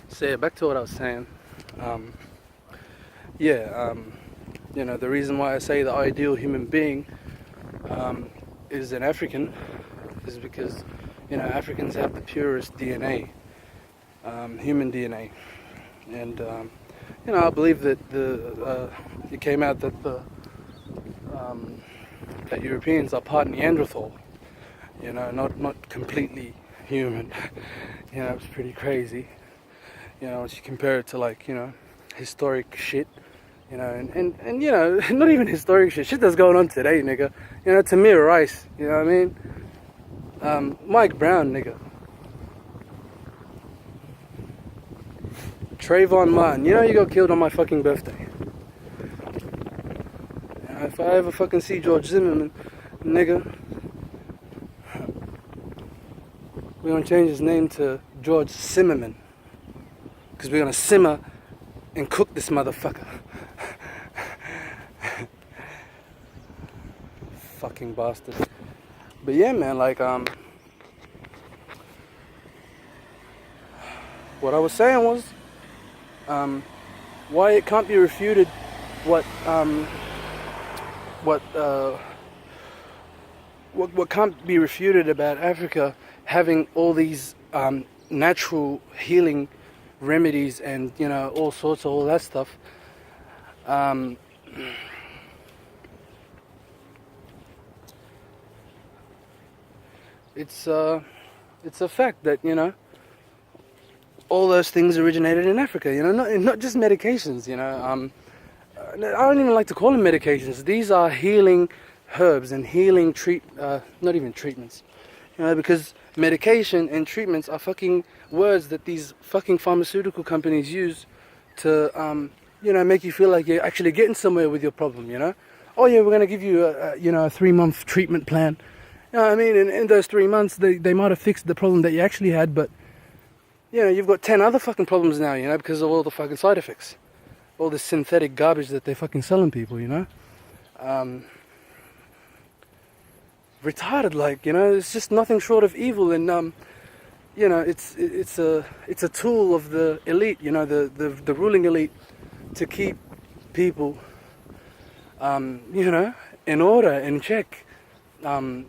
So yeah, back to what I was saying. Um, yeah, the reason why I say the ideal human being is an African is because, Africans have the purest DNA, human DNA, and I believe that it came out that um, that Europeans are part Neanderthal. Not completely human. It's pretty crazy. Once you compare it to historic shit, not even historic shit that's going on today, nigga. Tamir Rice, you know what I mean? Mike Brown, nigga. Trayvon Martin, you got killed on my fucking birthday. If I ever fucking see George Zimmerman, nigga, we're gonna change his name to George Zimmerman. Because we're gonna simmer and cook this motherfucker. Fucking bastard. But yeah, man, what I was saying was, why it can't be refuted what can't be refuted about Africa having all these natural healing remedies and all sorts of all that stuff. It's a fact that all those things originated in Africa. Not just medications. I don't even like to call them medications. These are healing herbs and healing not even treatments. Because medication and treatments are fucking words that these fucking pharmaceutical companies use to make you feel like you're actually getting somewhere with your problem. Oh yeah, we're gonna give you a 3-month treatment plan. You know what I mean? In those 3 months, they might have fixed the problem that you actually had, but you've got 10 other fucking problems now, because of all the fucking side effects. All this synthetic garbage that they're fucking selling people, retarded, it's just nothing short of evil, and it's a tool of the elite, the ruling elite, to keep people in order, in check, in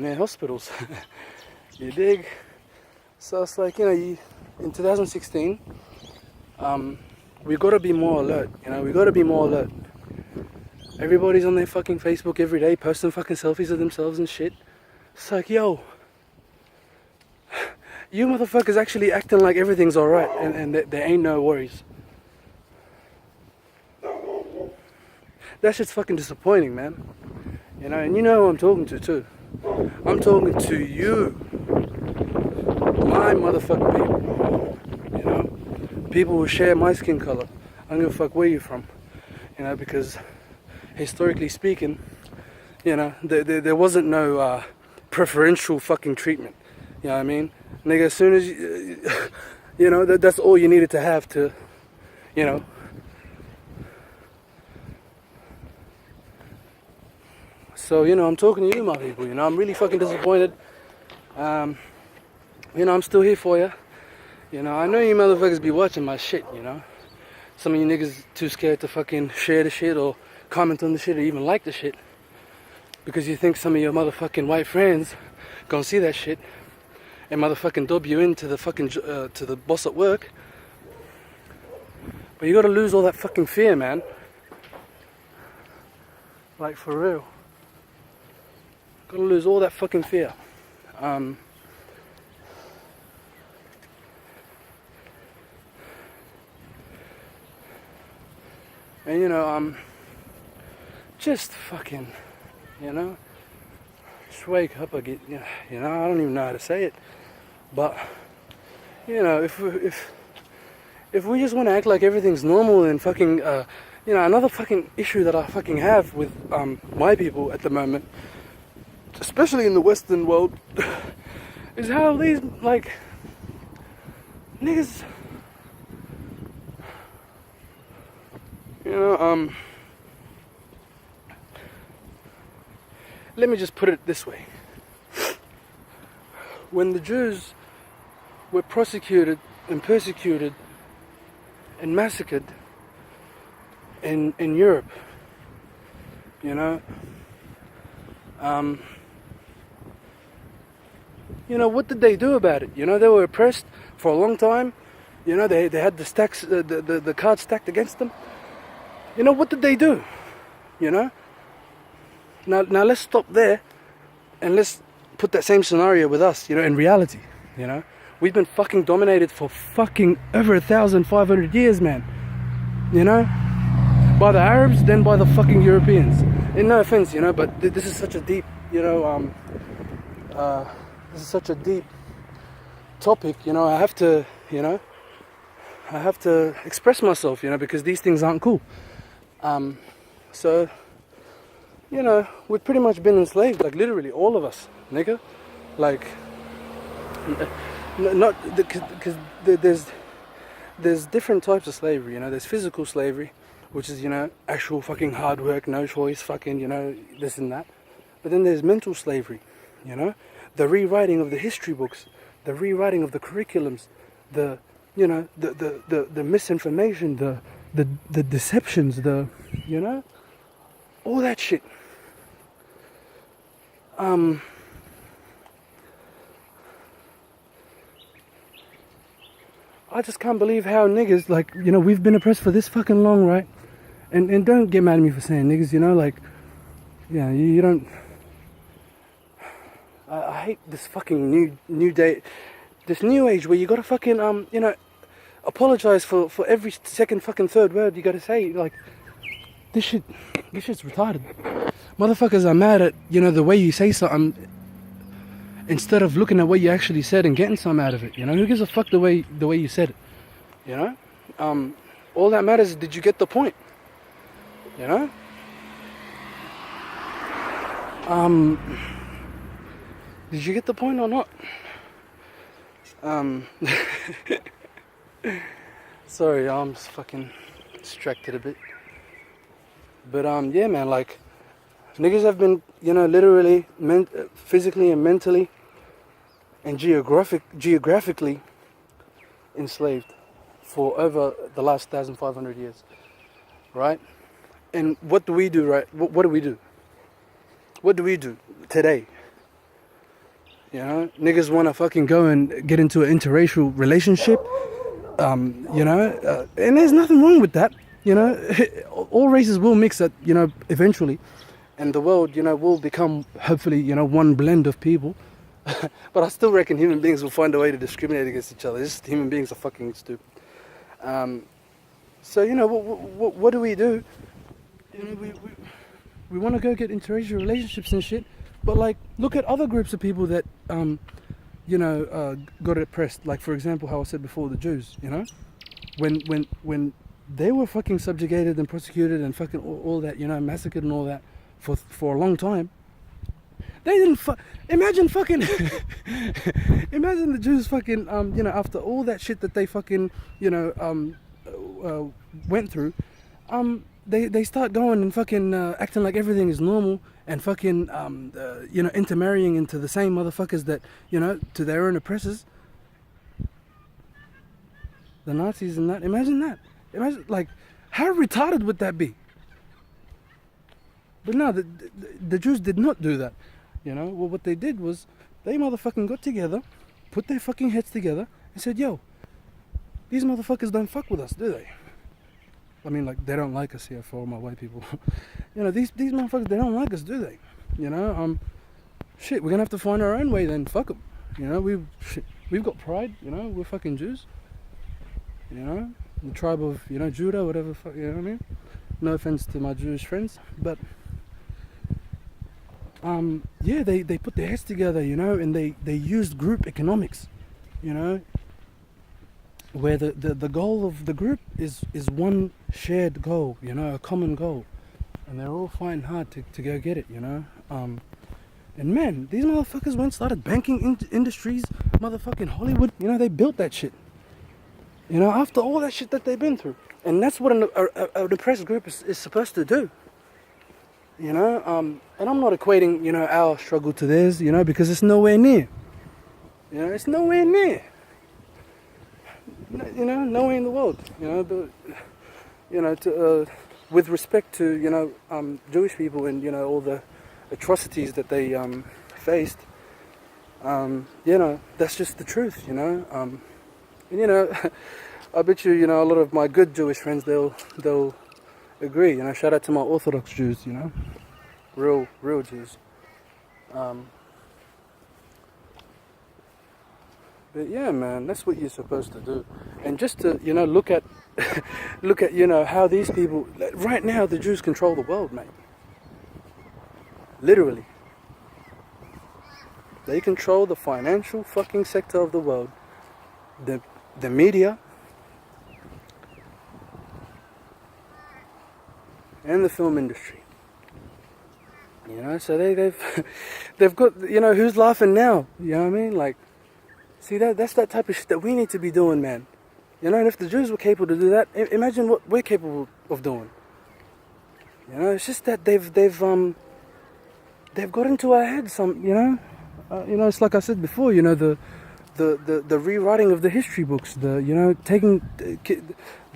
their hospitals. You dig? So it's like, in 2016, we gotta be more alert, we gotta be more alert. Everybody's on their fucking Facebook every day posting fucking selfies of themselves and shit. It's like, yo, you motherfuckers actually acting like everything's alright and there ain't no worries. That shit's fucking disappointing, man. And you know who I'm talking to too. I'm talking to you, my motherfucking people. People who share my skin color. I don't give a fuck where you're from. Because historically speaking, there wasn't no preferential fucking treatment. You know what I mean? Nigga, as soon as that's all you needed to have to, So, I'm talking to you, my people, I'm really fucking disappointed. I'm still here for you. I know you motherfuckers be watching my shit, Some of you niggas too scared to fucking share the shit or comment on the shit or even like the shit. Because you think some of your motherfucking white friends gonna see that shit and motherfucking dob you into the fucking, to the boss at work. But you gotta lose all that fucking fear, man. Like, for real. Gotta lose all that fucking fear. And just fucking, just wake up again. I don't even know how to say it, but if we just want to act like everything's normal and fucking, another fucking issue that I fucking have with my people at the moment, especially in the Western world, is how these niggas, let me just put it this way. When the Jews were prosecuted and persecuted and massacred in Europe. You know, what did they do about it? You know, they were oppressed for a long time. You know, they had the stacks, the cards stacked against them. You know, what did they do? You know. Now let's stop there, and let's put that same scenario with us. You know, in reality, you know, we've been fucking dominated for fucking over 1,500 years, man. You know, by the Arabs, then by the fucking Europeans. And no offense, you know, but this is such a deep, you know, this is such a deep topic. You know, I have to express myself, you know, because these things aren't cool. So, you know, we've pretty much been enslaved, like literally all of us, nigga. Like, not because there's different types of slavery. You know, there's physical slavery, which is, you know, actual fucking hard work, no choice, fucking, you know, this and that. But then there's mental slavery, you know, the rewriting of the history books, the rewriting of the curriculums, the misinformation, the deceptions, you know, all that shit. I just can't believe how niggas, like, you know, we've been oppressed for this fucking long, right? And don't get mad at me for saying niggas, you know, like, yeah, you don't. I hate this fucking new day, this new age where you gotta fucking you know, apologize for every second fucking third word you gotta say. Like, this shit's retarded. Motherfuckers are mad at, you know, the way you say something instead of looking at what you actually said and getting something out of it. You know, who gives a fuck the way you said it? You know, all that matters is, did you get the point? You know, did you get the point or not? Sorry, I'm just fucking distracted a bit. But yeah, man, like, niggas have been, you know, literally, physically and mentally and geographically enslaved for over the last 1,500 years, right? And what do we do, right? What do we do? What do we do today? You know, niggas want to fucking go and get into an interracial relationship, you know, and there's nothing wrong with that. You know, all races will mix at, you know, eventually, and the world, you know, will become, hopefully, you know, one blend of people. But I still reckon human beings will find a way to discriminate against each other. Just human beings are fucking stupid. So, you know, what do? You know, we want to go get interracial relationships and shit, but, like, look at other groups of people that, you know, got oppressed. Like, for example, how I said before, the Jews. You know, when they were fucking subjugated and prosecuted and fucking all that, you know, massacred and all that for a long time. They didn't imagine fucking imagine the Jews fucking you know, after all that shit that they fucking, you know, went through, they start going and fucking acting like everything is normal and fucking you know, intermarrying into the same motherfuckers that, you know, to their own oppressors, the Nazis and that. Imagine that. Imagine, like, how retarded would that be? But no, the Jews did not do that. You know, well, what they did was, they motherfucking got together, put their fucking heads together, and said, yo, these motherfuckers don't fuck with us, do they? I mean, like, they don't like us here, for all my white people. You know, these motherfuckers, they don't like us, do they? You know, shit, we're gonna have to find our own way then, fuck them. You know, we've got pride, you know, we're fucking Jews. You know, the tribe of, you know, Judah, whatever, you know what I mean? No offense to my Jewish friends, but yeah, they put their heads together, you know, and they used group economics, you know, where the goal of the group is one shared goal, you know, a common goal, and they're all fighting hard to go get it, you know. And man, these motherfuckers went started banking industries, motherfucking Hollywood, you know, they built that shit, you know, after all that shit that they've been through. And that's what an oppressed group is supposed to do. You know, and I'm not equating, you know, our struggle to theirs, you know, because it's nowhere near. You know, it's nowhere near. no way in the world, but, with respect to, Jewish people and, all the atrocities that they faced, that's just the truth, and, I bet you, a lot of my good Jewish friends, they'll agree, shout out to my Orthodox Jews, real Jews. But yeah, man, that's what you're supposed to do. And just to, look at, how these people, right now the Jews control the world, mate. Literally. They control the financial fucking sector of the world, the media, and the film industry. So they've got, who's laughing now? You know what I mean? Like, see, that's that type of shit that we need to be doing, man. And if the Jews were capable to do that, imagine what we're capable of doing. It's just that they've got into our heads it's like I said before, the rewriting of the history books, taking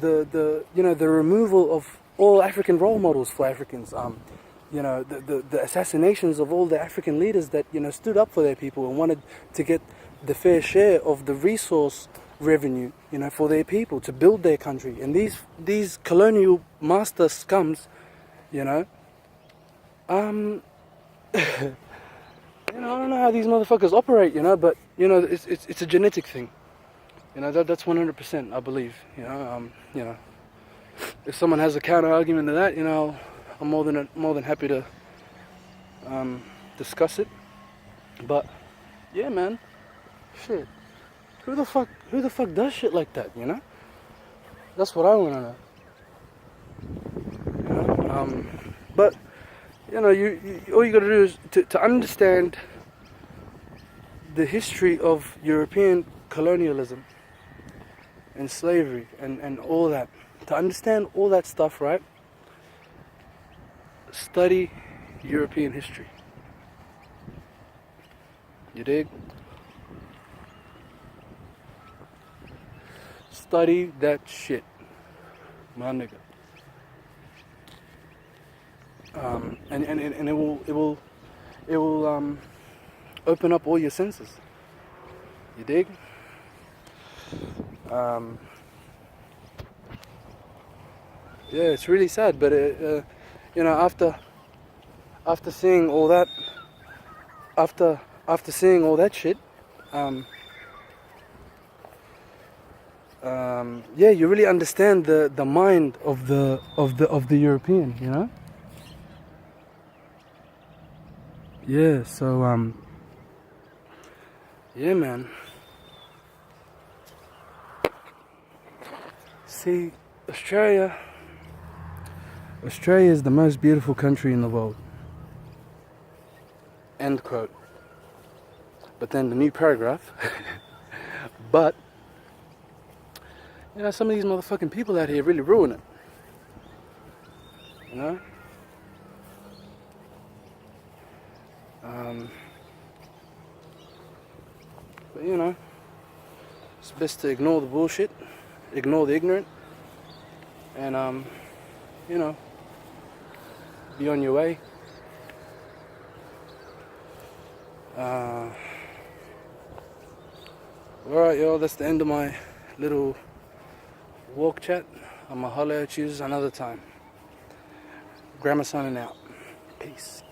the removal of all African role models for Africans, the assassinations of all the African leaders that stood up for their people and wanted to get the fair share of the resource revenue, for their people to build their country. And these colonial master scums, I don't know how these motherfuckers operate, but it's a genetic thing. That's 100%, I believe. If someone has a counter argument to that, I'm more than happy to discuss it. But yeah, man, shit. Who the fuck does shit like that? That's what I want to know. But you all you got to do is to understand the history of European colonialism and slavery and all that. To understand all that stuff, right? Study European history. You dig? Study that shit, my nigga. And it will open up all your senses. You dig? Yeah, it's really sad, but after seeing all that, after seeing all that shit, you really understand the mind of the European, Yeah, so yeah, man. See, Australia is the most beautiful country in the world. End quote. But then the new paragraph. But some of these motherfucking people out here really ruin it. But it's best to ignore the bullshit, ignore the ignorant, and be on your way. Alright, y'all, that's the end of my little walk chat. I'm gonna holler at you another time. Grammar signing out. Peace.